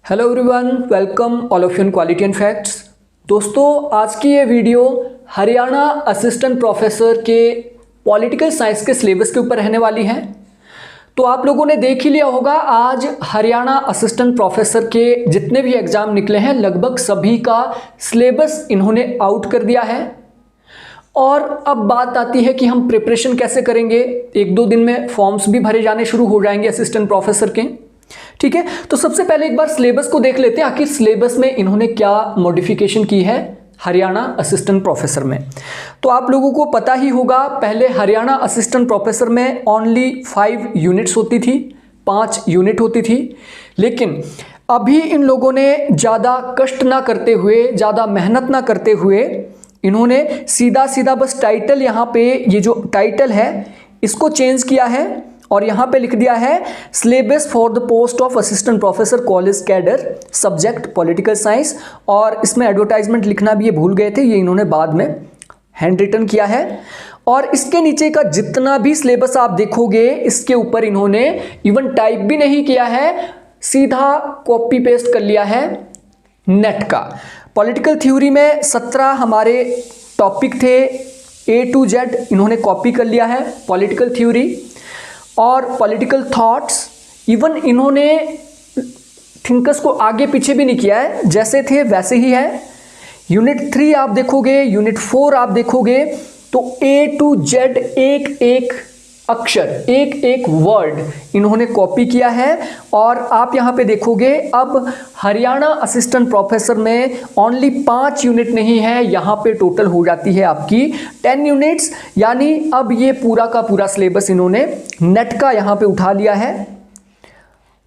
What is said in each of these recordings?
Hello everyone, welcome all of you in quality and facts. दोस्तों, आज की ये वीडियो हरियाणा असिस्टेंट प्रोफेसर के पॉलिटिकल साइंस के सिलेबस के ऊपर रहने वाली है। तो आप लोगों ने देख ही लिया होगा, आज हरियाणा असिस्टेंट प्रोफेसर के जितने भी एग्जाम निकले हैं लगभग सभी का सिलेबस इन्होंने आउट कर दिया है। और अब बात आती है कि हम प्रिपरेशन कैसे करेंगे। एक दो दिन में फॉर्म्स भी भरे जाने शुरू हो जाएंगे असिस्टेंट प्रोफेसर के। ठीक है, तो सबसे पहले एक बार सिलेबस को देख लेते हैं, आखिर सिलेबस में इन्होंने क्या मॉडिफिकेशन की है हरियाणा असिस्टेंट प्रोफेसर में। तो आप लोगों को पता ही होगा, पहले हरियाणा असिस्टेंट प्रोफेसर में ओनली 5 यूनिट्स होती थी, 5 यूनिट होती थी। लेकिन अभी इन लोगों ने ज़्यादा कष्ट ना करते हुए, ज़्यादा मेहनत ना करते हुए, इन्होंने सीधा सीधा बस टाइटल, यहाँ पे ये जो टाइटल है इसको चेंज किया है और यहाँ पे लिख दिया है syllabus for the post of assistant professor college cadre subject political science. और इसमें एडवर्टाइजमेंट लिखना भी ये भूल गए थे, ये इन्होंने बाद में हैंड रिटन किया है। और इसके नीचे का जितना भी सिलेबस आप देखोगे, इसके ऊपर इन्होंने इवन टाइप भी नहीं किया है, सीधा कॉपी पेस्ट कर लिया है नेट का। पॉलिटिकल थ्योरी में 17 हमारे टॉपिक थे, A to Z इन्होंने कॉपी कर लिया है पॉलिटिकल थ्योरी। और पॉलिटिकल थॉट्स इवन इन्होंने थिंकर्स को आगे पीछे भी नहीं किया है, जैसे थे वैसे ही है। यूनिट 3 आप देखोगे, यूनिट 4 आप देखोगे तो A to Z एक एक अक्षर, एक एक वर्ड इन्होंने कॉपी किया है। और आप यहाँ पे देखोगे, अब हरियाणा असिस्टेंट प्रोफेसर में ओनली 5 यूनिट नहीं है, यहाँ पे टोटल हो जाती है आपकी 10 यूनिट्स। यानी अब ये पूरा का पूरा सिलेबस इन्होंने नेट का यहाँ पे उठा लिया है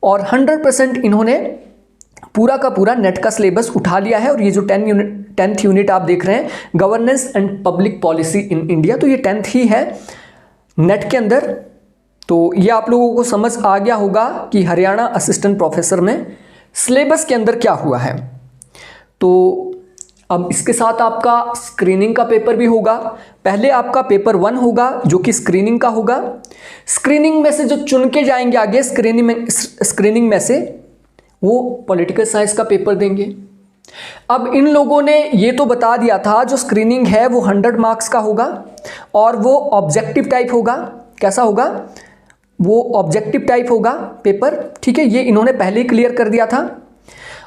और 100% इन्होंने पूरा का पूरा नेट का सिलेबस उठा लिया है। और ये जो 10th यूनिट आप देख रहे हैं, governance and public policy in India, तो ये 10th ही है नेट के अंदर। तो ये आप लोगों को समझ आ गया होगा कि हरियाणा असिस्टेंट प्रोफेसर में सिलेबस के अंदर क्या हुआ है। तो अब इसके साथ आपका स्क्रीनिंग का पेपर भी होगा। पहले आपका पेपर 1 होगा जो कि स्क्रीनिंग का होगा। स्क्रीनिंग में से जो चुन के जाएंगे आगे स्क्रीनिंग में से, वो पॉलिटिकल साइंस का पेपर देंगे। अब इन लोगों ने ये तो बता दिया था, जो स्क्रीनिंग है वो 100 मार्क्स का होगा और वो ऑब्जेक्टिव टाइप होगा। कैसा होगा? वो ऑब्जेक्टिव टाइप होगा पेपर। ठीक है, ये इन्होंने पहले ही क्लियर कर दिया था।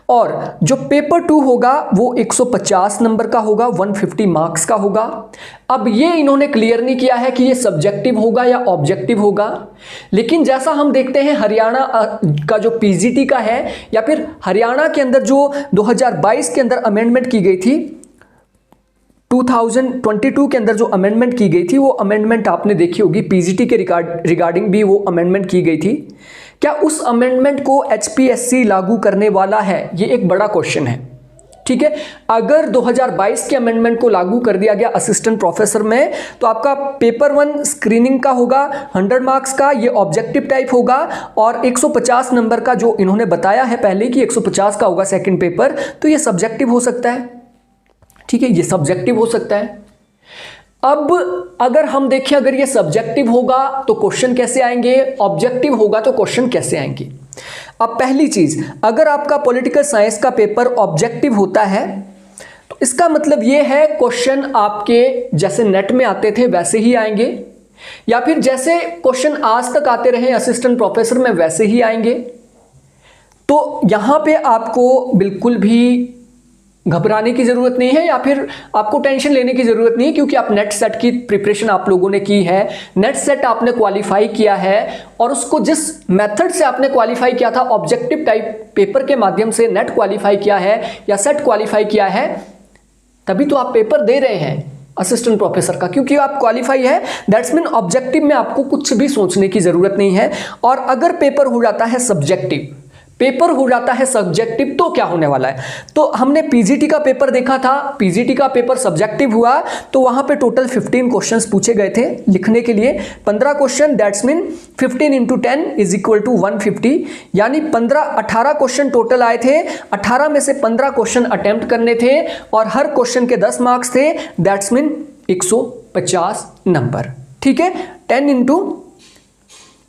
और जो पेपर 2 होगा वो 150 नंबर का होगा, 150 मार्क्स का होगा। अब ये इन्होंने क्लियर नहीं किया है कि ये सब्जेक्टिव होगा या ऑब्जेक्टिव होगा। लेकिन जैसा हम देखते हैं हरियाणा का जो पीजीटी का है, या फिर हरियाणा के अंदर जो 2022 के अंदर अमेंडमेंट की गई थी, 2022 के अंदर जो अमेंडमेंट की गई थी, वो अमेंडमेंट आपने देखी होगी, पीजीटी के रिगार्डिंग भी वो अमेंडमेंट की गई थी। क्या उस अमेंडमेंट को एचपीएससी लागू करने वाला है? ये एक बड़ा क्वेश्चन है। ठीक है, अगर 2022 के अमेंडमेंट को लागू कर दिया गया असिस्टेंट प्रोफेसर में, तो आपका पेपर 1 स्क्रीनिंग का होगा 100 मार्क्स का, ये ऑब्जेक्टिव टाइप होगा। और 150 नंबर का जो इन्होंने बताया है पहले कि 150 का होगा सेकंड पेपर, तो ये सब्जेक्टिव हो सकता है। ठीक है, ये सब्जेक्टिव हो सकता है। अब अगर हम देखें, अगर ये सब्जेक्टिव होगा तो क्वेश्चन कैसे आएंगे, ऑब्जेक्टिव होगा तो क्वेश्चन कैसे आएंगे। अब पहली चीज, अगर आपका पॉलिटिकल साइंस का पेपर ऑब्जेक्टिव होता है तो इसका मतलब ये है क्वेश्चन आपके जैसे नेट में आते थे वैसे ही आएंगे, या फिर जैसे क्वेश्चन आज तक आते रहे असिस्टेंट प्रोफेसर में वैसे ही आएंगे। तो यहां पे आपको बिल्कुल भी घबराने की जरूरत नहीं है, या फिर आपको टेंशन लेने की जरूरत नहीं है, क्योंकि आप नेट सेट की प्रिपरेशन आप लोगों ने की है, नेट सेट आपने क्वालिफाई किया है। और उसको जिस मेथड से आपने क्वालिफाई किया था, ऑब्जेक्टिव टाइप पेपर के माध्यम से नेट क्वालिफाई किया है या सेट क्वालिफाई किया है, तभी तो आप पेपर दे रहे हैं असिस्टेंट प्रोफेसर का, क्योंकि आप क्वालिफाई है। दैट्स मीन ऑब्जेक्टिव में आपको कुछ भी सोचने की जरूरत नहीं है। और अगर पेपर हो जाता है सब्जेक्टिव, पेपर हो जाता है सब्जेक्टिव, तो क्या होने वाला है? तो हमने पीजीटी का पेपर देखा था, पीजीटी का पेपर सब्जेक्टिव हुआ तो वहां पे टोटल 15 क्वेश्चंस पूछे गए थे लिखने के लिए, 15 क्वेश्चन। दैट्स मीन 15 × 10 = 150, यानी 18 क्वेश्चन टोटल आए थे। 18 में से 15 क्वेश्चन अटेम्प्ट करने थे और हर क्वेश्चन के 10 मार्क्स थे। That's mean 150 number. ठीक है, 10 ×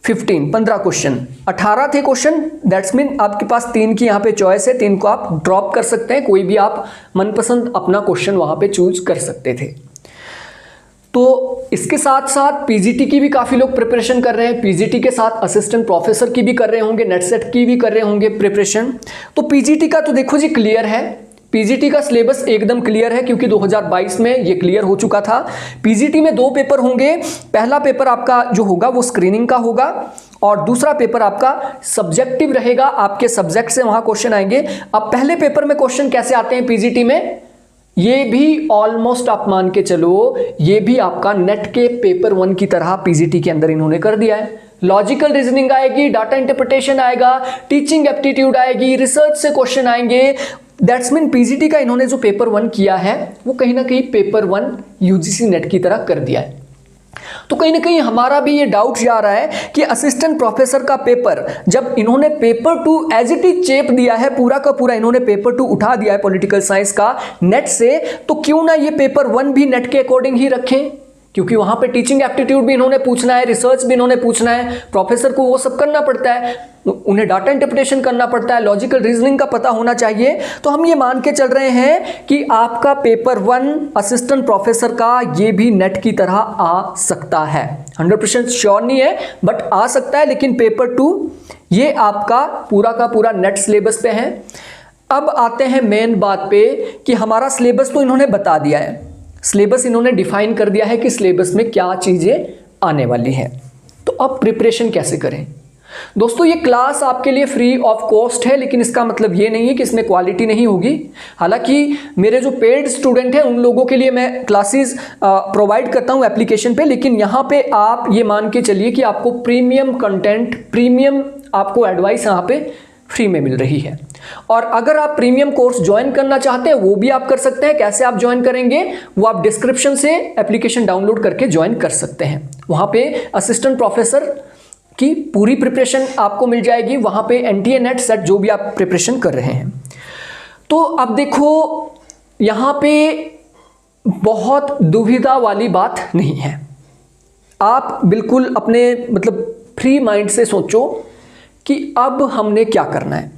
15 क्वेश्चन, 18 थे क्वेश्चन। दैट्स मीन आपके पास 3 की यहाँ पे चॉइस है, 3 को आप ड्रॉप कर सकते हैं, कोई भी आप मनपसंद अपना क्वेश्चन वहाँ पे चूज कर सकते थे। तो इसके साथ साथ पीजीटी की भी काफ़ी लोग प्रिपरेशन कर रहे हैं, पीजीटी के साथ असिस्टेंट प्रोफेसर की भी कर रहे होंगे, नेट सेट की भी कर रहे होंगे प्रिपरेशन। तो पीजीटी का तो देखो जी क्लियर है, पीजीटी का सिलेबस एकदम क्लियर है क्योंकि 2022 में ये क्लियर हो चुका था। पीजीटी में 2 पेपर होंगे, पहला पेपर आपका जो होगा वो स्क्रीनिंग का होगा और दूसरा पेपर आपका सब्जेक्टिव रहेगा, आपके सब्जेक्ट से वहां क्वेश्चन आएंगे। अब पहले पेपर में क्वेश्चन कैसे आते हैं पीजीटी में, ये भी ऑलमोस्ट आप मान के चलो, ये भी आपका नेट के पेपर 1 की तरह पीजीटी के अंदर इन्होंने कर दिया है। लॉजिकल रीजनिंग आएगी, डाटा इंटरप्रिटेशन आएगा, टीचिंग एप्टीट्यूड आएगी, रिसर्च से क्वेश्चन आएंगे। दैट्स मीन पीजीटी का इन्होंने जो पेपर 1 किया है वो कहीं ना कहीं पेपर 1 यूजीसी नेट की तरह कर दिया है। तो कहीं ना कहीं हमारा भी ये डाउट जा रहा है कि असिस्टेंट प्रोफेसर का पेपर जब इन्होंने पेपर 2 एज इट इज चेप दिया है, पूरा का पूरा इन्होंने पेपर 2 उठा दिया है पॉलिटिकल साइंस का नेट से, तो क्यों ना ये पेपर 1 भी नेट के अकॉर्डिंग ही रखें, क्योंकि वहां पे टीचिंग एप्टीट्यूड भी इन्होंने पूछना है, रिसर्च भी इन्होंने पूछना है, प्रोफेसर को वो सब करना पड़ता है, उन्हें डाटा इंटरप्रिटेशन करना पड़ता है, लॉजिकल रीजनिंग का पता होना चाहिए। तो हम ये मान के चल रहे हैं कि आपका पेपर 1 असिस्टेंट प्रोफेसर का ये भी नेट की तरह आ सकता है। 100% श्योर नहीं है बट आ सकता है, लेकिन पेपर 2 ये आपका पूरा का पूरा नेट सिलेबस पे है। अब आते हैं मेन बात पे कि हमारा सिलेबस तो इन्होंने बता दिया है, सिलेबस इन्होंने डिफाइन कर दिया है कि सिलेबस में क्या चीजें आने वाली हैं। तो अब प्रिपरेशन कैसे करें दोस्तों। ये क्लास आपके लिए फ्री ऑफ कॉस्ट है, लेकिन इसका मतलब ये नहीं है कि इसमें क्वालिटी नहीं होगी। हालांकि मेरे जो पेड स्टूडेंट हैं उन लोगों के लिए मैं क्लासेस प्रोवाइड करता हूं एप्लीकेशन पे, लेकिन यहाँ पे आप ये मान के चलिए कि आपको प्रीमियम कंटेंट, प्रीमियम आपको एडवाइस यहाँ पे फ्री में मिल रही है। और अगर आप प्रीमियम कोर्स ज्वाइन करना चाहते हैं वो भी आप कर सकते हैं। कैसे आप ज्वाइन करेंगे वो आप डिस्क्रिप्शन से एप्लीकेशन डाउनलोड करके ज्वाइन कर सकते हैं। वहां पे असिस्टेंट प्रोफेसर की पूरी प्रिपरेशन आपको मिल जाएगी, वहां पे एनटीए नेट सेट जो भी आप प्रिपरेशन कर रहे हैं। तो अब देखो यहां पे बहुत दुविधा वाली बात नहीं है, आप बिल्कुल अपने मतलब फ्री माइंड से सोचो कि अब हमने क्या करना है।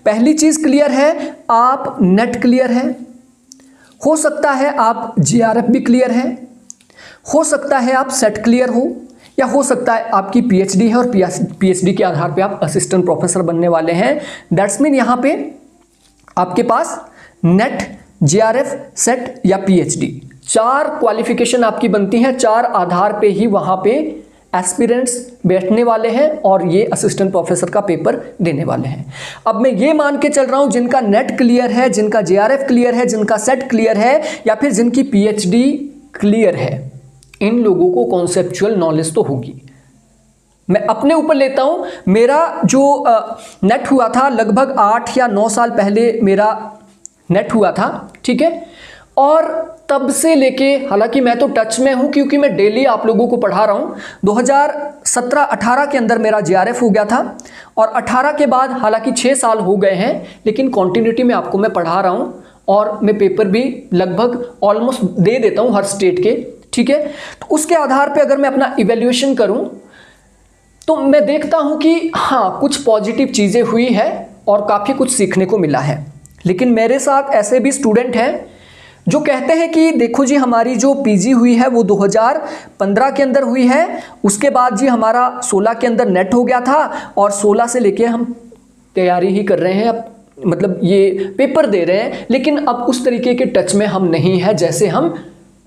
पहली चीज क्लियर है, आप नेट क्लियर है, हो सकता है आप जीआरएफ भी क्लियर है, हो सकता है आप सेट क्लियर हो, या हो सकता है आपकी पीएचडी है और पीएचडी के आधार पे आप असिस्टेंट प्रोफेसर बनने वाले हैं। दैट्स मीन यहां पे आपके पास नेट, जीआरएफ, सेट या पीएचडी 4 क्वालिफिकेशन आपकी बनती हैं, 4 आधार पे ही वहां पे एस्पिरेंट्स बैठने वाले हैं और ये असिस्टेंट प्रोफेसर का पेपर देने वाले हैं। अब मैं ये मान के चल रहा हूं जिनका नेट क्लियर है, जिनका जीआरएफ क्लियर है, जिनका सेट क्लियर है या फिर जिनकी पीएचडी क्लियर है, इन लोगों को कॉन्सेप्चुअल नॉलेज तो होगी। मैं अपने ऊपर लेता हूं, मेरा जो नेट हुआ था लगभग 8 या 9 साल पहले मेरा नेट हुआ था, ठीक है, और तब से लेके, हालांकि मैं तो टच में हूं क्योंकि मैं डेली आप लोगों को पढ़ा रहा हूं। 2017-18 के अंदर मेरा जीआरएफ हो गया था और 18 के बाद हालांकि 6 साल हो गए हैं, लेकिन कॉन्टिन्यूटी में आपको मैं पढ़ा रहा हूं और मैं पेपर भी लगभग ऑलमोस्ट दे देता हूं हर स्टेट के, ठीक है। तो उसके आधार पे अगर मैं अपना इवैल्यूएशन करूं तो मैं देखता हूं कि हाँ कुछ पॉजिटिव चीजें हुई है और काफी कुछ सीखने को मिला है। लेकिन मेरे साथ ऐसे भी स्टूडेंट हैं जो कहते हैं कि देखो जी हमारी जो पीजी हुई है वो 2015 के अंदर हुई है, उसके बाद जी हमारा 16 के अंदर नेट हो गया था और 16 से लेके हम तैयारी ही कर रहे हैं, अब मतलब ये पेपर दे रहे हैं, लेकिन अब उस तरीके के टच में हम नहीं है जैसे हम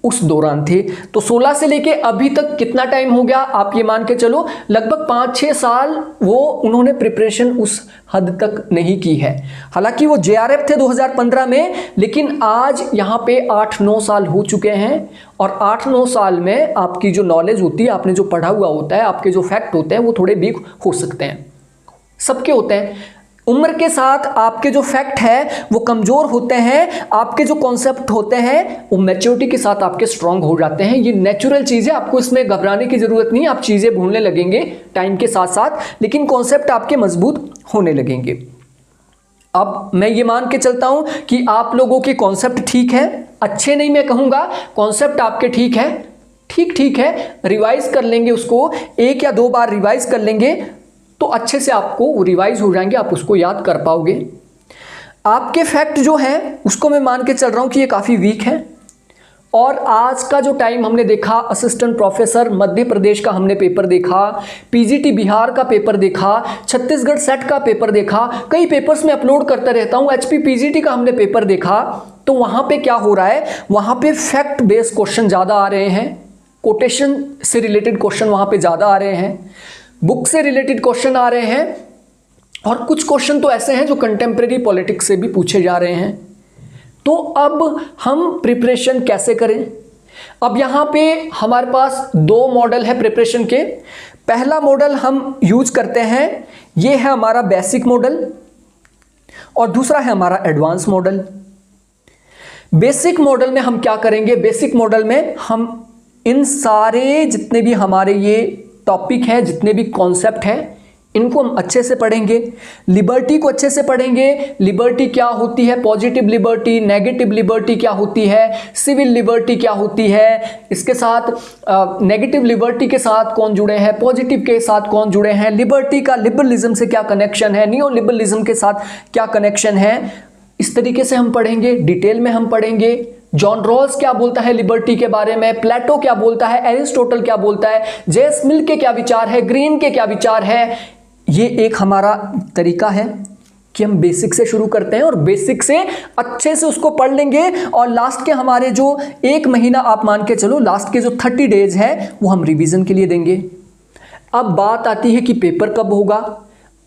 उस दौरान थे। तो 16 से लेके अभी तक कितना टाइम हो गया आप ये मान के चलो, लगभग 5-6 साल वो उन्होंने प्रिपरेशन उस हद तक नहीं की है। हालांकि वो जेआरएफ थे 2015 में, लेकिन आज यहाँ पे 8-9 साल हो चुके हैं और 8-9 साल में आपकी जो नॉलेज होती है, आपने जो पढ़ा हुआ होता है, आपके जो फैक्ट होते हैं वो थोड़े वीक हो सकते हैं, सबके होते हैं। उम्र के साथ आपके जो फैक्ट है वो कमजोर होते हैं, आपके जो कॉन्सेप्ट होते हैं वो मैच्योरिटी के साथ आपके स्ट्रांग हो जाते हैं। ये नेचुरल चीज़ है, आपको इसमें घबराने की जरूरत नहीं है। आप चीज़ें भूलने लगेंगे टाइम के साथ साथ, लेकिन कॉन्सेप्ट आपके मजबूत होने लगेंगे। अब मैं ये मान के चलता हूं कि आप लोगों के कॉन्सेप्ट ठीक है, अच्छे नहीं मैं कहूँगा, कॉन्सेप्ट आपके ठीक है, ठीक ठीक है, रिवाइज कर लेंगे उसको, 1 या 2 बार रिवाइज कर लेंगे तो अच्छे से आपको रिवाइज हो जाएंगे, आप उसको याद कर पाओगे। आपके फैक्ट जो है उसको मैं मान के चल रहा हूं कि ये काफ़ी वीक है। और आज का जो टाइम हमने देखा, असिस्टेंट प्रोफेसर मध्य प्रदेश का हमने पेपर देखा, पीजीटी बिहार का पेपर देखा, छत्तीसगढ़ सेट का पेपर देखा, कई पेपर्स में अपलोड करता रहता हूं, एचपी पीजीटी का हमने पेपर देखा। तो वहां पे क्या हो रहा है, वहां पे फैक्ट बेस्ड क्वेश्चन ज़्यादा आ रहे हैं, कोटेशन से रिलेटेड क्वेश्चन वहां पे ज़्यादा आ रहे हैं, बुक से रिलेटेड क्वेश्चन आ रहे हैं, और कुछ क्वेश्चन तो ऐसे हैं जो कंटेम्प्रेरी पॉलिटिक्स से भी पूछे जा रहे हैं। तो अब हम प्रिपरेशन कैसे करें? अब यहाँ पे हमारे पास 2 मॉडल है प्रिपरेशन के। पहला मॉडल हम यूज करते हैं, ये है हमारा बेसिक मॉडल, और दूसरा है हमारा एडवांस मॉडल। बेसिक मॉडल में हम क्या करेंगे, बेसिक मॉडल में हम इन सारे जितने भी हमारे ये टॉपिक हैं, जितने भी कॉन्सेप्ट हैं, इनको हम अच्छे से पढ़ेंगे। लिबर्टी को अच्छे से पढ़ेंगे, लिबर्टी क्या होती है, पॉजिटिव लिबर्टी, नेगेटिव लिबर्टी क्या होती है, सिविल लिबर्टी क्या होती है, इसके साथ नेगेटिव लिबर्टी के साथ कौन जुड़े हैं, पॉजिटिव के साथ कौन जुड़े हैं, लिबर्टी का लिबरलिज्म से क्या कनेक्शन है, नियो लिबरलिज्म के साथ क्या कनेक्शन है, इस तरीके से हम पढ़ेंगे, डिटेल में हम पढ़ेंगे। जॉन रॉल्स क्या बोलता है लिबर्टी के बारे में, प्लेटो क्या बोलता है, एरिस्टोटल क्या बोलता है, जेम्स मिल के क्या विचार है, ग्रीन के क्या विचार है। ये एक हमारा तरीका है कि हम बेसिक से शुरू करते हैं और बेसिक से अच्छे से उसको पढ़ लेंगे, और लास्ट के हमारे जो 1 महीना आप मान के चलो, लास्ट के जो 30 डेज है वो हम रिवीजन के लिए देंगे। अब बात आती है कि पेपर कब होगा।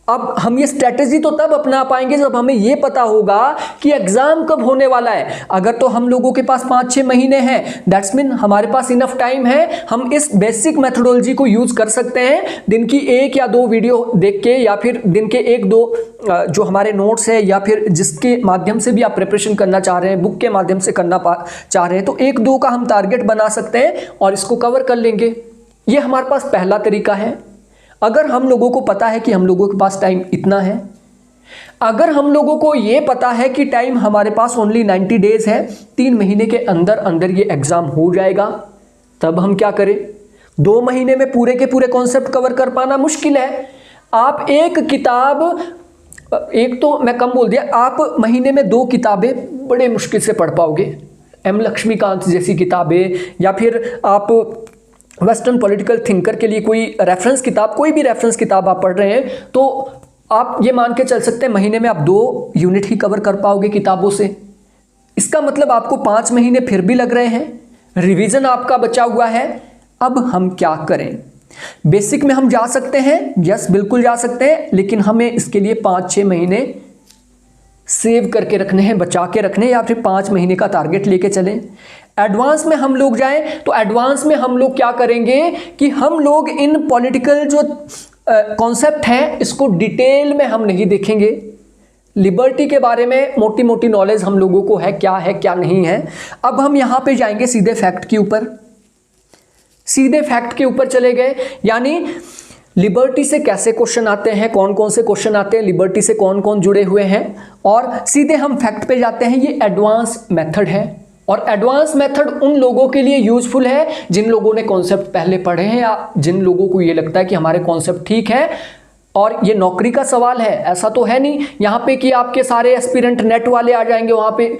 अब हम ये स्ट्रेटेजी तो तब अपना पाएंगे जब हमें ये पता होगा कि एग्जाम कब होने वाला है। अगर तो हम लोगों के पास 5-6 महीने हैं, दैट्स मीन हमारे पास इनफ टाइम है, हम इस बेसिक मेथोडोलॉजी को यूज कर सकते हैं। दिन की 1 या 2 वीडियो देख के, या फिर दिन के 1-2 जो हमारे नोट्स है, या फिर जिसके माध्यम से भी आप प्रिपरेशन करना चाह रहे हैं, बुक के माध्यम से करना चाह रहे हैं, तो 1-2 का हम टारगेट बना सकते हैं और इसको कवर कर लेंगे। ये हमारे पास पहला तरीका है। अगर हम लोगों को पता है कि हम लोगों के पास टाइम इतना है, अगर हम लोगों को ये पता है कि टाइम हमारे पास ओनली 90 डेज है, 3 महीने के अंदर अंदर ये एग्जाम हो जाएगा, तब हम क्या करें? 2 महीने में पूरे के पूरे कॉन्सेप्ट कवर कर पाना मुश्किल है। आप एक किताब, एक तो मैं कम बोल दिया, आप महीने में 2 किताबें बड़े मुश्किल से पढ़ पाओगे। एम लक्ष्मीकांत जैसी किताबें, या फिर आप वेस्टर्न पॉलिटिकल थिंकर के लिए कोई रेफरेंस किताब, कोई भी रेफरेंस किताब आप पढ़ रहे हैं, तो आप ये मान के चल सकते हैं महीने में आप 2 यूनिट ही कवर कर पाओगे किताबों से। इसका मतलब आपको 5 महीने फिर भी लग रहे हैं, रिवीजन आपका बचा हुआ है। अब हम क्या करें? बेसिक में हम जा सकते हैं, यस बिल्कुल जा सकते हैं, लेकिन हमें इसके लिए 5-6 महीने सेव करके रखने हैं, बचा के रखने, या फिर 5 महीने का टारगेट लेके चलें। एडवांस में हम लोग जाएं तो एडवांस में हम लोग क्या करेंगे कि हम लोग इन पॉलिटिकल जो कॉन्सेप्ट हैं इसको डिटेल में हम नहीं देखेंगे। लिबर्टी के बारे में मोटी मोटी नॉलेज हम लोगों को है क्या नहीं है। अब हम यहाँ पे जाएंगे सीधे फैक्ट के ऊपर, सीधे फैक्ट के ऊपर चले गए, यानी लिबर्टी से कैसे क्वेश्चन आते हैं, कौन कौन से क्वेश्चन आते हैं, लिबर्टी से कौन कौन जुड़े हुए हैं, और सीधे हम फैक्ट पे जाते हैं। ये एडवांस मेथड है, और एडवांस मेथड उन लोगों के लिए यूजफुल है जिन लोगों ने कॉन्सेप्ट पहले पढ़े हैं, या जिन लोगों को ये लगता है कि हमारे कॉन्सेप्ट ठीक है। और ये नौकरी का सवाल है, ऐसा तो है नहीं यहाँ पे कि आपके सारे एस्पिरेंट नेट वाले आ जाएंगे वहाँ पे,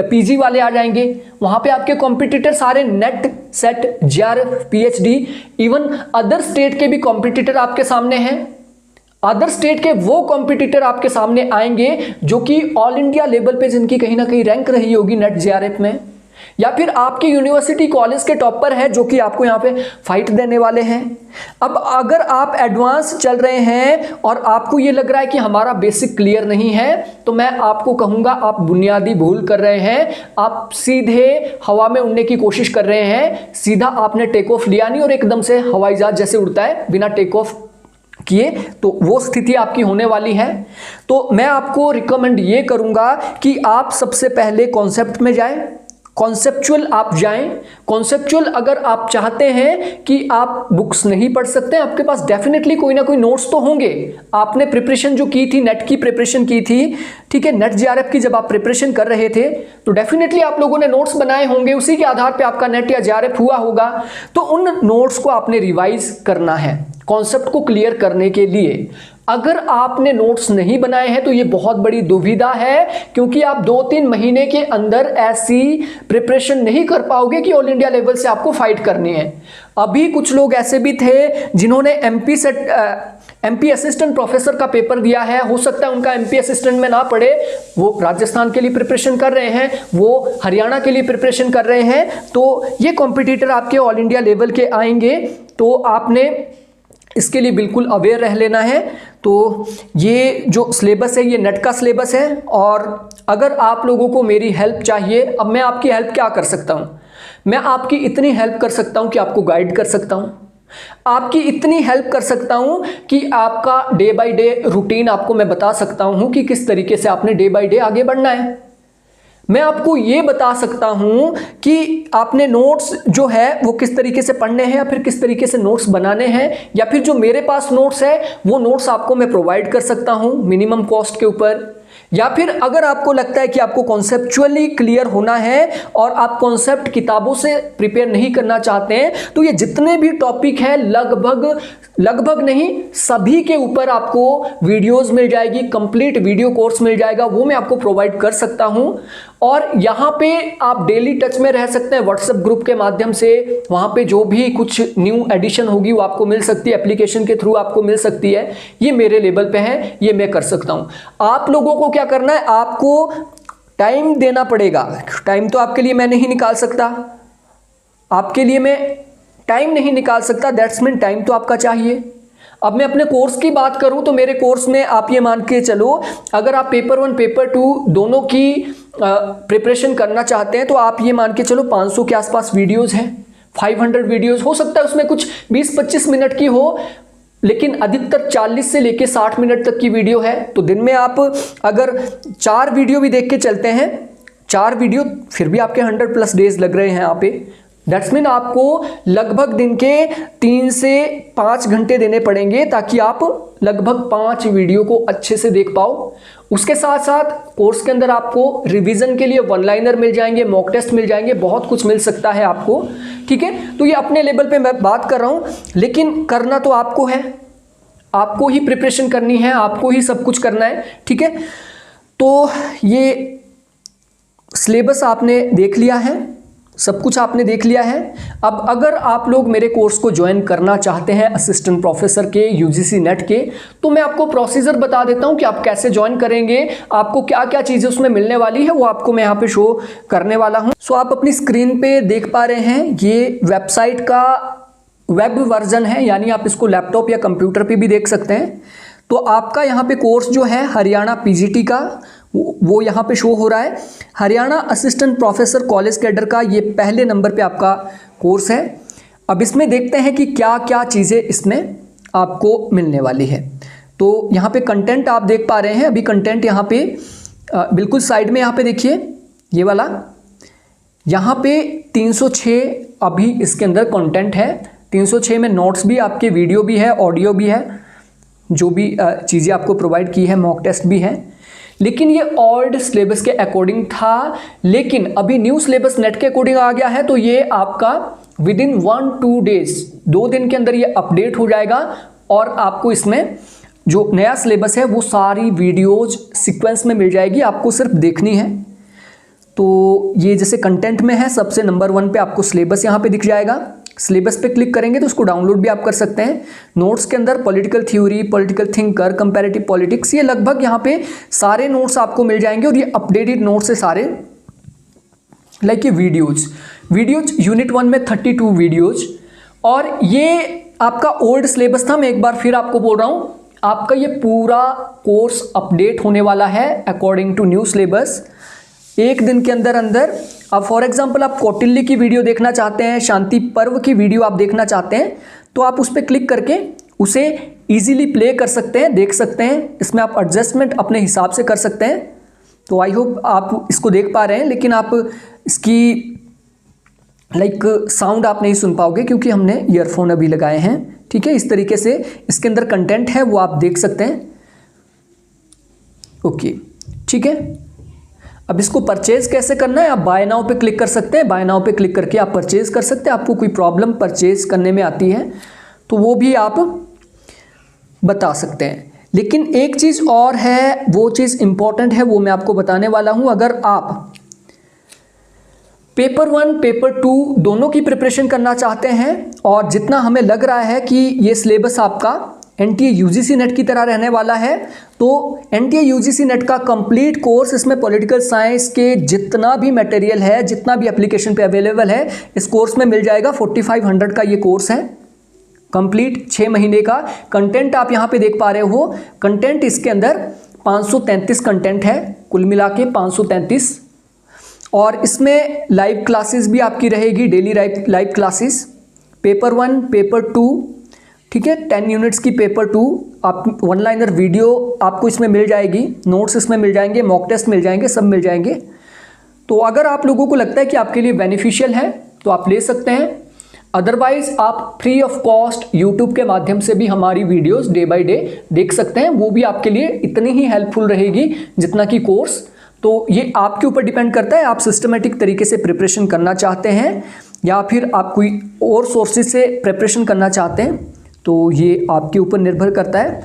पीजी वाले आ जाएंगे। वहाँ पे आपके कॉम्पिटिटर सारे net, set, JRF, PhD, even other state के भी कॉम्पिटिटर आपके सामने हैं। अदर स्टेट के वो कॉम्पिटिटर आपके सामने आएंगे जो कि ऑल इंडिया लेवल पे जिनकी कहीं ना कहीं रैंक रही होगी नेट जेआरएफ में, या फिर आपके यूनिवर्सिटी कॉलेज के टॉपर है जो कि आपको यहाँ पे फाइट देने वाले हैं। अब अगर आप एडवांस चल रहे हैं और आपको ये लग रहा है कि हमारा बेसिक क्लियर नहीं है, तो मैं आपको कहूँगा आप बुनियादी भूल कर रहे हैं। आप सीधे हवा में उड़ने की कोशिश कर रहे हैं। सीधा आपने टेक ऑफ लिया नहीं और एकदम से हवाई जहाज जैसे उड़ता है बिना टेक ऑफ किए, तो वो स्थिति आपकी होने वाली है। तो मैं आपको रिकमेंड ये करूँगा कि आप सबसे पहले कॉन्सेप्ट में जाएं, कॉन्सेप्चुअल आप जाएं। कॉन्सेप्चुअल अगर आप चाहते हैं कि आप बुक्स नहीं पढ़ सकते, आपके पास डेफिनेटली कोई ना कोई नोट्स तो होंगे। आपने प्रिपरेशन जो की थी, नेट की प्रिपरेशन की थी, ठीक है, नेट जेआरएफ की जब आप प्रिपरेशन कर रहे थे तो डेफिनेटली आप लोगों ने नोट्स बनाए होंगे, उसी के आधार पे आपका नेट या जेआरएफ हुआ होगा। तो उन नोट्स को आपने रिवाइज करना है कॉन्सेप्ट को क्लियर करने के लिए। अगर आपने नोट्स नहीं बनाए हैं तो ये बहुत बड़ी दुविधा है, क्योंकि आप 2-3 महीने के अंदर ऐसी प्रिपरेशन नहीं कर पाओगे कि ऑल इंडिया लेवल से आपको फाइट करनी है। अभी कुछ लोग ऐसे भी थे जिन्होंने एमपी असिस्टेंट प्रोफेसर का पेपर दिया है, हो सकता है उनका एमपी असिस्टेंट में ना पड़े, वो राजस्थान के लिए प्रिपरेशन कर रहे हैं, वो हरियाणा के लिए प्रिपरेशन कर रहे हैं, तो ये कॉम्पिटिटर आपके ऑल इंडिया लेवल के आएंगे। तो आपने इसके लिए बिल्कुल अवेयर रह लेना है। तो ये जो सिलेबस है ये नेट का सिलेबस है, और अगर आप लोगों को मेरी हेल्प चाहिए, अब मैं आपकी हेल्प क्या कर सकता हूँ, मैं आपकी इतनी हेल्प कर सकता हूँ कि आपको गाइड कर सकता हूँ, आपकी इतनी हेल्प कर सकता हूँ कि आपका डे बाय डे रूटीन आपको मैं बता सकता हूँ कि किस तरीके से आपने डे बाय डे आगे बढ़ना है। मैं आपको ये बता सकता हूं कि आपने नोट्स जो है वो किस तरीके से पढ़ने हैं, या फिर किस तरीके से नोट्स बनाने हैं, या फिर जो मेरे पास नोट्स है वो नोट्स आपको मैं प्रोवाइड कर सकता हूं मिनिमम कॉस्ट के ऊपर। या फिर अगर आपको लगता है कि आपको कॉन्सेप्चुअली क्लियर होना है और आप कॉन्सेप्ट किताबों से प्रिपेयर नहीं करना चाहते हैं, तो ये जितने भी टॉपिक हैं लगभग नहीं सभी के ऊपर आपको वीडियोस मिल जाएगी, कंप्लीट वीडियो कोर्स मिल जाएगा, वो मैं आपको प्रोवाइड कर सकता हूं। और यहाँ पे आप डेली टच में रह सकते हैं व्हाट्सएप ग्रुप के माध्यम से, वहाँ पे जो भी कुछ न्यू एडिशन होगी वो आपको मिल सकती है, एप्लीकेशन के थ्रू आपको मिल सकती है। ये मेरे लेवल पे है, ये मैं कर सकता हूँ। आप लोगों को क्या करना है, आपको टाइम देना पड़ेगा। टाइम तो आपके लिए मैं नहीं निकाल सकता, आपके लिए मैं टाइम नहीं निकाल सकता, दैट्स मीन टाइम तो आपका चाहिए। अब मैं अपने कोर्स की बात करूं तो मेरे कोर्स में आप ये मान के चलो, अगर आप पेपर 1 पेपर 2 दोनों की प्रिपरेशन करना चाहते हैं तो आप ये मान के चलो 500 के आसपास वीडियोस हैं, 500 वीडियोस। हो सकता है उसमें कुछ 20-25 मिनट की हो, लेकिन अधिकतर 40 से लेके 60 मिनट तक की वीडियो है। तो दिन में आप अगर 4 वीडियो भी देख के चलते हैं, 4 वीडियो, फिर भी आपके 100+ डेज लग रहे हैं यहाँ पे। दैट्स मीन आपको लगभग दिन के 3 से 5 घंटे देने पड़ेंगे ताकि आप लगभग 5 वीडियो को अच्छे से देख पाओ। उसके साथ साथ कोर्स के अंदर आपको रिवीजन के लिए 1 लाइनर मिल जाएंगे, मॉक टेस्ट मिल जाएंगे, बहुत कुछ मिल सकता है आपको, ठीक है। तो ये अपने लेवल पे मैं बात कर रहा हूँ, लेकिन करना तो आपको है, आपको ही प्रिपरेशन करनी है, आपको ही सब कुछ करना है, ठीक है। तो ये सिलेबस आपने देख लिया है, सब कुछ आपने देख लिया है। अब अगर आप लोग मेरे कोर्स को ज्वाइन करना चाहते हैं असिस्टेंट प्रोफेसर के यूजीसी नेट के, तो मैं आपको प्रोसीजर बता देता हूं कि आप कैसे ज्वाइन करेंगे, आपको क्या क्या चीज़ें उसमें मिलने वाली है वो आपको मैं यहाँ पे शो करने वाला हूं। सो आप अपनी स्क्रीन पे देख पा रहे हैं, ये वेबसाइट का वेब वर्जन है, यानी आप इसको लैपटॉप या कंप्यूटर पर भी देख सकते हैं। तो आपका यहाँ पे कोर्स जो है हरियाणा पीजीटी का वो यहाँ पे शो हो रहा है, Haryana assistant professor college cadre का ये पहले नंबर पे आपका कोर्स है। अब इसमें देखते हैं कि क्या क्या चीज़ें इसमें आपको मिलने वाली है। तो यहाँ पे कंटेंट आप देख पा रहे हैं, अभी कंटेंट यहाँ पे बिल्कुल साइड में यहाँ पे देखिए ये वाला, यहाँ पे 306 अभी इसके अंदर कंटेंट है। 306 में नोट्स भी आपके, वीडियो भी है, ऑडियो भी है, जो भी चीज़ें आपको प्रोवाइड की है, मॉक टेस्ट भी है। लेकिन ये ओल्ड सिलेबस के अकॉर्डिंग था, लेकिन अभी न्यू सिलेबस नेट के अकॉर्डिंग आ गया है, तो ये आपका विद इन 1-2 डेज, 2 दिन के अंदर ये अपडेट हो जाएगा और आपको इसमें जो नया सिलेबस है वो सारी वीडियोज सीक्वेंस में मिल जाएगी, आपको सिर्फ देखनी है। तो ये जैसे कंटेंट में है, सबसे नंबर 1 पे आपको सिलेबस यहाँ पे दिख जाएगा। सिलेबस पे क्लिक करेंगे तो उसको डाउनलोड भी आप कर सकते हैं। नोट्स के अंदर political theory, political thinker, comparative politics, ये लगभग यहाँ पे सारे नोट्स आपको मिल जाएंगे और ये अपडेटेड नोट्स है सारे। लाइक ये वीडियोज यूनिट 1 में 32 वीडियोज, और ये आपका ओल्ड सिलेबस था। मैं एक बार फिर आपको बोल रहा हूँ, आपका ये पूरा कोर्स अपडेट होने वाला है अकॉर्डिंग टू न्यू सिलेबस। 1 दिन के अंदर अंदर, अब फॉर एग्जांपल आप कौटिल्य की वीडियो देखना चाहते हैं, शांति पर्व की वीडियो आप देखना चाहते हैं, तो आप उस पर क्लिक करके उसे इजीली प्ले कर सकते हैं, देख सकते हैं। इसमें आप एडजस्टमेंट अपने हिसाब से कर सकते हैं। तो आई होप आप इसको देख पा रहे हैं, लेकिन आप इसकी लाइक साउंड आप नहीं सुन पाओगे क्योंकि हमने ईयरफोन अभी लगाए हैं। ठीक है, इस तरीके से इसके अंदर कंटेंट है वो आप देख सकते हैं। ओके, ठीक है। अब इसको परचेज कैसे करना है, आप बाय नाउ पे क्लिक कर सकते हैं। बाय नाउ पे क्लिक करके आप परचेज कर सकते हैं। आपको कोई प्रॉब्लम परचेज करने में आती है तो वो भी आप बता सकते हैं। लेकिन एक चीज़ और है, वो चीज़ इंपॉर्टेंट है, वो मैं आपको बताने वाला हूं। अगर आप पेपर 1 पेपर 2 दोनों की प्रिपरेशन करना चाहते हैं और जितना हमें लग रहा है कि ये सिलेबस आपका एनटीए यूजीसी नेट की तरह रहने वाला है, तो एनटीए यूजीसी नेट का कंप्लीट कोर्स, इसमें पॉलिटिकल साइंस के जितना भी मटेरियल है, जितना भी एप्लीकेशन पे अवेलेबल है, इस कोर्स में मिल जाएगा। 4500 का ये कोर्स है कंप्लीट, 6 महीने का। कंटेंट आप यहाँ पे देख पा रहे हो, कंटेंट इसके अंदर 533 कंटेंट है, कुल मिला के 533। और इसमें लाइव क्लासेस भी आपकी रहेगी, daily live classes. Paper 1 paper 2, ठीक है, 10 यूनिट्स की पेपर 2, आप वन लाइनर वीडियो आपको इसमें मिल जाएगी, नोट्स इसमें मिल जाएंगे, मॉक टेस्ट मिल जाएंगे, सब मिल जाएंगे। तो अगर आप लोगों को लगता है कि आपके लिए बेनिफिशियल है तो आप ले सकते हैं। अदरवाइज आप फ्री ऑफ कॉस्ट यूट्यूब के माध्यम से भी हमारी वीडियोस डे बाय डे देख सकते हैं। वो भी आपके लिए इतनी ही हेल्पफुल रहेगी जितना कि कोर्स। तो ये आपके ऊपर डिपेंड करता है, आप सिस्टमेटिक तरीके से प्रिपरेशन करना चाहते हैं या फिर आप कोई और सोर्सेज से प्रिपरेशन करना चाहते हैं, तो ये आपके ऊपर निर्भर करता है।